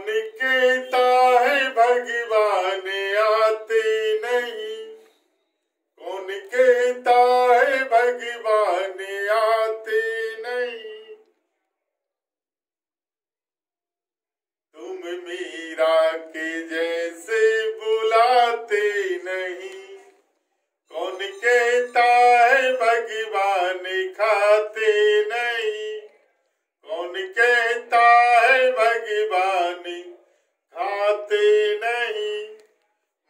कौन कहता है भगवान आते नहीं, कौन कहता है भगवान आते नहीं। तुम मीरा के जैसे बुलाते नहीं, कौन कहता है भगवान खाते नहीं, कौन कहता है भगवान खाते नहीं।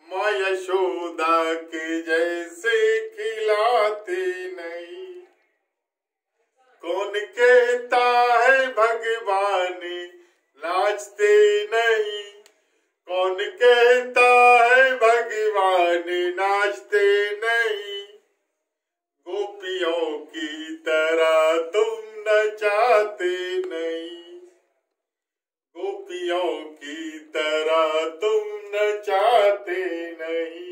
माँ यशोदा के जैसे खिलाते नहीं, कौन कहता है भगवान नाचते नहीं, कौन कहता है भगवान नाचते नहीं। गोपियों की तरह तुम नचाते नहीं, गोपियों की तरह तुम नचाते नहीं।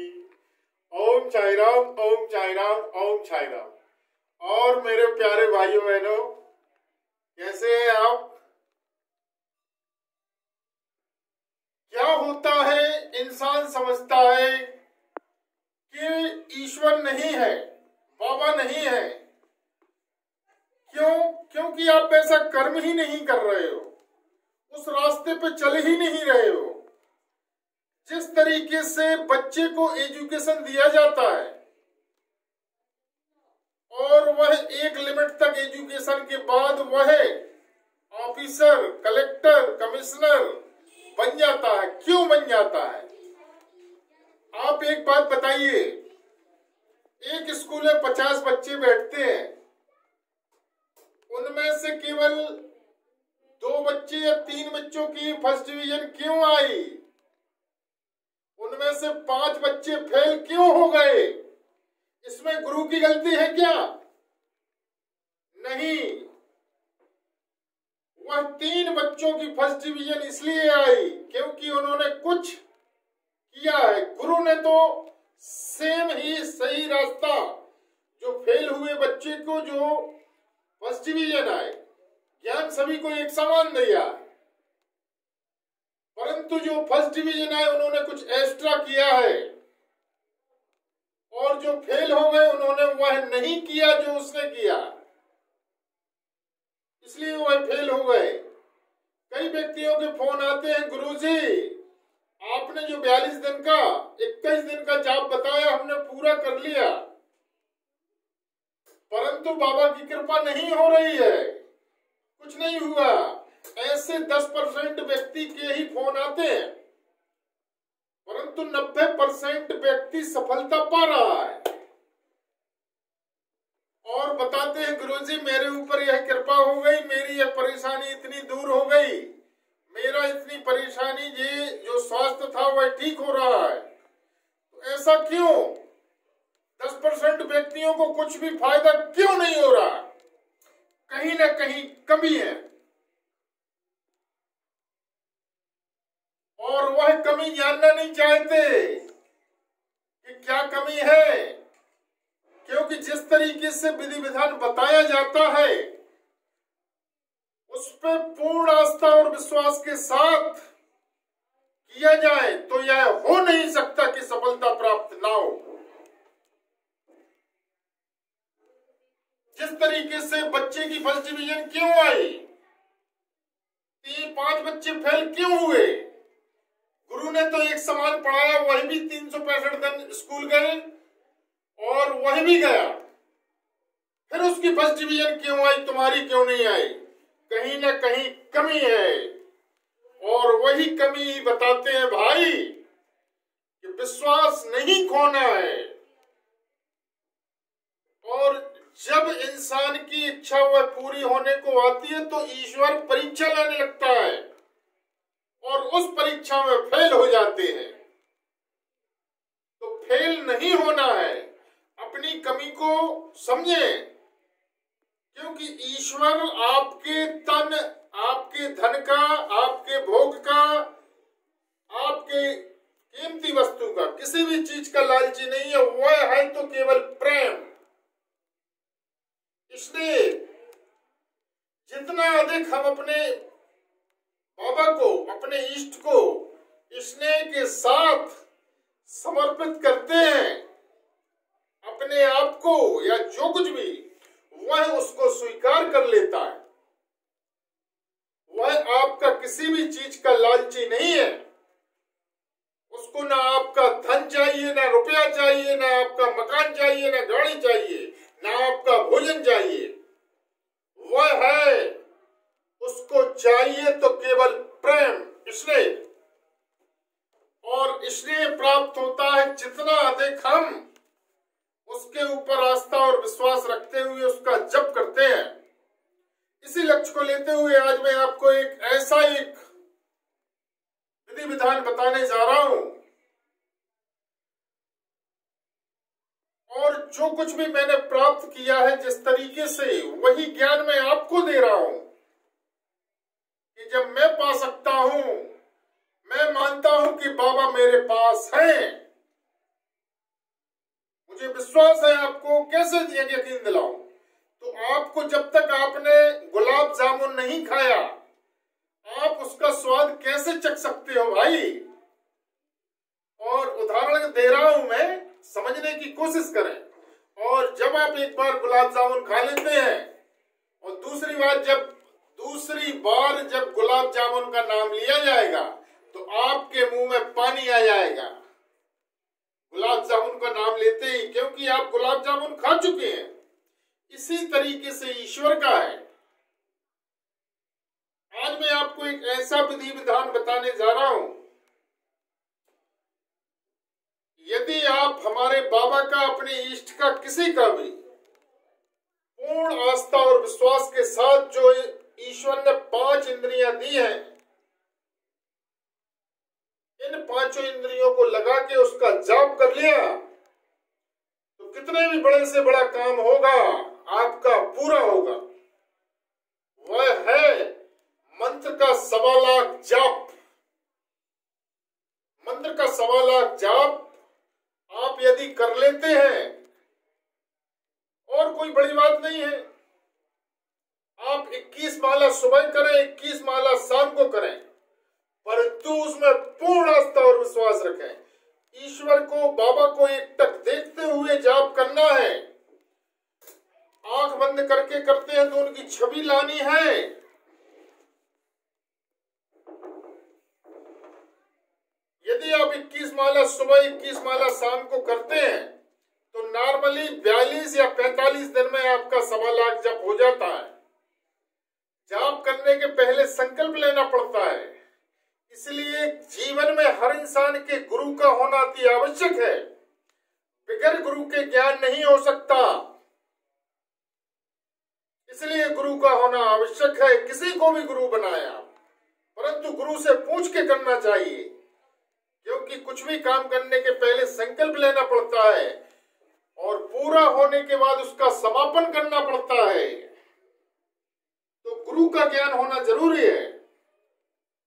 ओम साई राम, ओम साई राम, ओम साई राम। और मेरे प्यारे भाइयों बहनों, कैसे हैं आप? क्या होता है, इंसान समझता है कि ईश्वर नहीं है, बाबा नहीं है। क्यों? क्योंकि आप ऐसा कर्म ही नहीं कर रहे हो, उस रास्ते पे चल ही नहीं रहे हो। जिस तरीके से बच्चे को एजुकेशन दिया जाता है और वह एक लिमिट तक एजुकेशन के बाद वह ऑफिसर, कलेक्टर, कमिश्नर बन जाता है। क्यों बन जाता है? आप एक बात बताइए, एक स्कूल में 50 बच्चे बैठते हैं, उनमें से केवल 2 बच्चे या 3 बच्चों की फर्स्ट डिवीजन क्यों आई? उनमें से 5 बच्चे फेल क्यों हो गए? इसमें गुरु की गलती है क्या? नहीं। वह 3 बच्चों की फर्स्ट डिवीजन इसलिए आई क्योंकि उन्होंने कुछ किया है। गुरु ने तो सेम ही सही रास्ता, जो फेल हुए बच्चे को जो फर्स्ट डिवीजन आए, ज्ञान सभी को एक समान दिया, परंतु जो फर्स्ट डिवीजन आए उन्होंने कुछ एक्स्ट्रा किया है और जो फेल हो गए उन्होंने वह नहीं किया जो उसने किया, इसलिए वह फेल हो गए। कई व्यक्तियों के फोन आते हैं, गुरुजी आपने जो 42 दिन का 21 दिन का जाप बताया हमने पूरा कर लिया, परंतु बाबा की कृपा नहीं हो रही है, कुछ नहीं हुआ। ऐसे 10% व्यक्ति के ही फोन आते हैं, परंतु 90% व्यक्ति सफलता पा रहा है और बताते हैं गुरुजी मेरे ऊपर यह कृपा हो गई, मेरी यह परेशानी इतनी दूर हो गई, मेरा इतनी परेशानी, ये जो स्वास्थ्य था वह ठीक हो रहा है। तो ऐसा क्यों? 10% व्यक्तियों को कुछ भी फायदा क्यों नहीं हो रहा? कहीं ना कहीं कमी है और वह कमी जानना नहीं चाहते कि क्या कमी है, क्योंकि जिस तरीके से विधि विधान बताया जाता है उस पर पूर्ण आस्था और विश्वास के साथ किया जाए तो यह हो नहीं सकता कि सफलता प्राप्त ना हो। जिस तरीके से बच्चे की फर्स्ट डिवीजन क्यों आई, 3-5 बच्चे फेल क्यों हुए? गुरु ने तो एक समान पढ़ाया, वही भी 365 दिन स्कूल गए और वही भी गया, फिर उसकी फर्स्ट डिवीजन क्यों आई, तुम्हारी क्यों नहीं आई? कहीं ना कहीं कमी है और वही कमी बताते हैं भाई कि विश्वास नहीं खोना है। और जब इंसान की इच्छा वह पूरी होने को आती है तो ईश्वर परीक्षा लेने लगता है और उस परीक्षा में फेल हो जाते हैं। तो फेल नहीं होना है, अपनी कमी को समझें, क्योंकि ईश्वर आपके तन, आपके धन का, आपके भोग का, आपके कीमती वस्तु का, किसी भी चीज का लालची नहीं है। वह है तो केवल प्रेम। इसलिए जितना अधिक हम अपने बाबा को, अपने इष्ट को स्नेह के साथ समर्पित करते हैं, अपने आप को या जो कुछ भी, वह उसको स्वीकार कर लेता है। वह आपका किसी भी चीज का लालची नहीं है। उसको ना आपका धन चाहिए, ना रुपया चाहिए, ना आपका मकान चाहिए, ना गाड़ी चाहिए, ना आपका भोजन चाहिए। वह है, उसको चाहिए तो केवल प्रेम, स्नेह। और स्नेह प्राप्त होता है जितना अधिक हम उसके ऊपर आस्था और विश्वास रखते हुए उसका जप करते हैं। इसी लक्ष्य को लेते हुए आज मैं आपको एक ऐसा एक विधि विधान बताने जा रहा हूं, और जो कुछ भी मैंने प्राप्त किया है जिस तरीके से, वही ज्ञान मैं आपको दे रहा हूं कि जब मैं पा सकता हूं, मैं मानता हूं कि बाबा मेरे पास हैं। मुझे विश्वास है, आपको कैसे यकीन दिलाऊं? तो आपको जब तक आपने गुलाब जामुन नहीं खाया, आप उसका स्वाद कैसे चख सकते हो भाई? और उदाहरण दे रहा हूं मैं, समझने की कोशिश करें। और जब आप एक बार गुलाब जामुन खा लेते हैं और दूसरी बार जब गुलाब जामुन का नाम लिया जाएगा तो आपके मुंह में पानी आ जाएगा, गुलाब जामुन का नाम लेते ही, क्योंकि आप गुलाब जामुन खा चुके हैं। इसी तरीके से ईश्वर का है। आज मैं आपको एक ऐसा विधि विधान बताने जा रहा हूं, यदि आप हमारे बाबा का, अपने इष्ट का, किसी का भी पूर्ण आस्था और विश्वास के साथ जो ईश्वर ने 5 इंद्रियां दी हैं, इन 5 इंद्रियों को लगा के उसका जाप कर लिया तो कितने भी बड़े से बड़ा काम होगा आपका पूरा होगा। वह है मंत्र का 1.25 लाख जाप। मंत्र का 1.25 लाख जाप आप यदि कर लेते हैं, और कोई बड़ी बात नहीं है, आप 21 माला सुबह करें, 21 माला शाम को करें, परंतु उसमें पूर्ण आस्था और विश्वास रखें। ईश्वर को, बाबा को एकटक देखते हुए जाप करना है। आंख बंद करके करते हैं तो उनकी छवि लानी है। यदि आप 21 माला सुबह, 21 माला शाम को करते हैं तो नॉर्मली 42 या 45 दिन में आपका 1.25 लाख जप हो जाता है। जाप करने के पहले संकल्प लेना पड़ता है। इसलिए जीवन में हर इंसान के गुरु का होना अति आवश्यक है। बगैर गुरु के ज्ञान नहीं हो सकता, इसलिए गुरु का होना आवश्यक है। किसी को भी गुरु बनाया, परंतु गुरु से पूछ के करना चाहिए, क्योंकि कुछ भी काम करने के पहले संकल्प लेना पड़ता है और पूरा होने के बाद उसका समापन करना पड़ता है। तो गुरु का ज्ञान होना जरूरी है।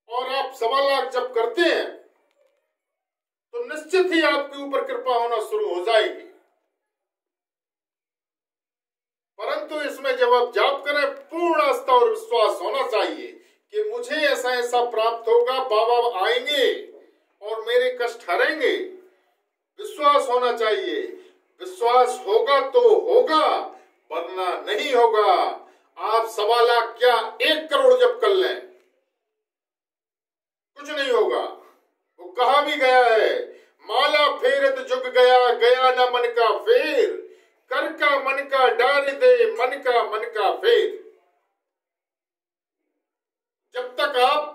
और आप 1.25 लाख जब करते हैं तो निश्चित ही आपके ऊपर कृपा होना शुरू हो जाएगी। परंतु इसमें जब आप जाप करें, पूर्ण आस्था और विश्वास होना चाहिए कि मुझे ऐसा ऐसा प्राप्त होगा, बाबा आएंगे और मेरे कष्ट हरेंगे। विश्वास होना चाहिए। विश्वास होगा तो होगा, वरना नहीं होगा। आप 1.25 लाख क्या 1 करोड़ जब कर लें, कुछ नहीं होगा। वो कहा भी गया है, माला फेरत जुग गया, गया न मन का फेर, कर का मन का डाल दे, मन का फेर। जब तक आप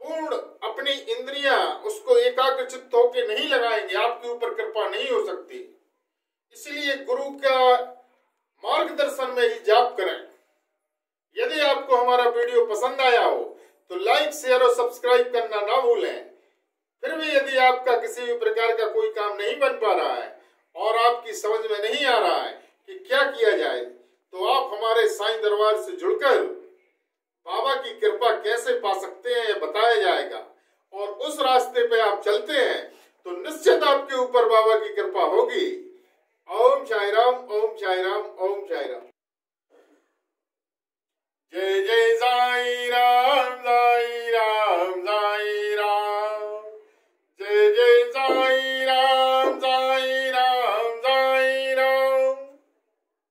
पूर्ण अपनी इंद्रियां उसको एकाग्रचित्त होकर नहीं लगाएंगे, आपके ऊपर कृपा नहीं हो सकती। इसलिए गुरु का मार्गदर्शन में ही जाप करें। यदि आपको हमारा वीडियो पसंद आया हो तो लाइक, शेयर और सब्सक्राइब करना ना भूलें। फिर भी यदि आपका किसी भी प्रकार का कोई काम नहीं बन पा रहा है और आपकी समझ में नहीं आ रहा है कि क्या किया जाए, तो आप हमारे साईं दरबार से जुड़कर बाबा की कृपा कैसे पा सकते हैं, यह बताया जाएगा। और उस रास्ते पे आप चलते हैं तो निश्चित आपके ऊपर बाबा की कृपा होगी। ओम साई राम, ओम साई राम, ओम साई राम। जय जय साई राम।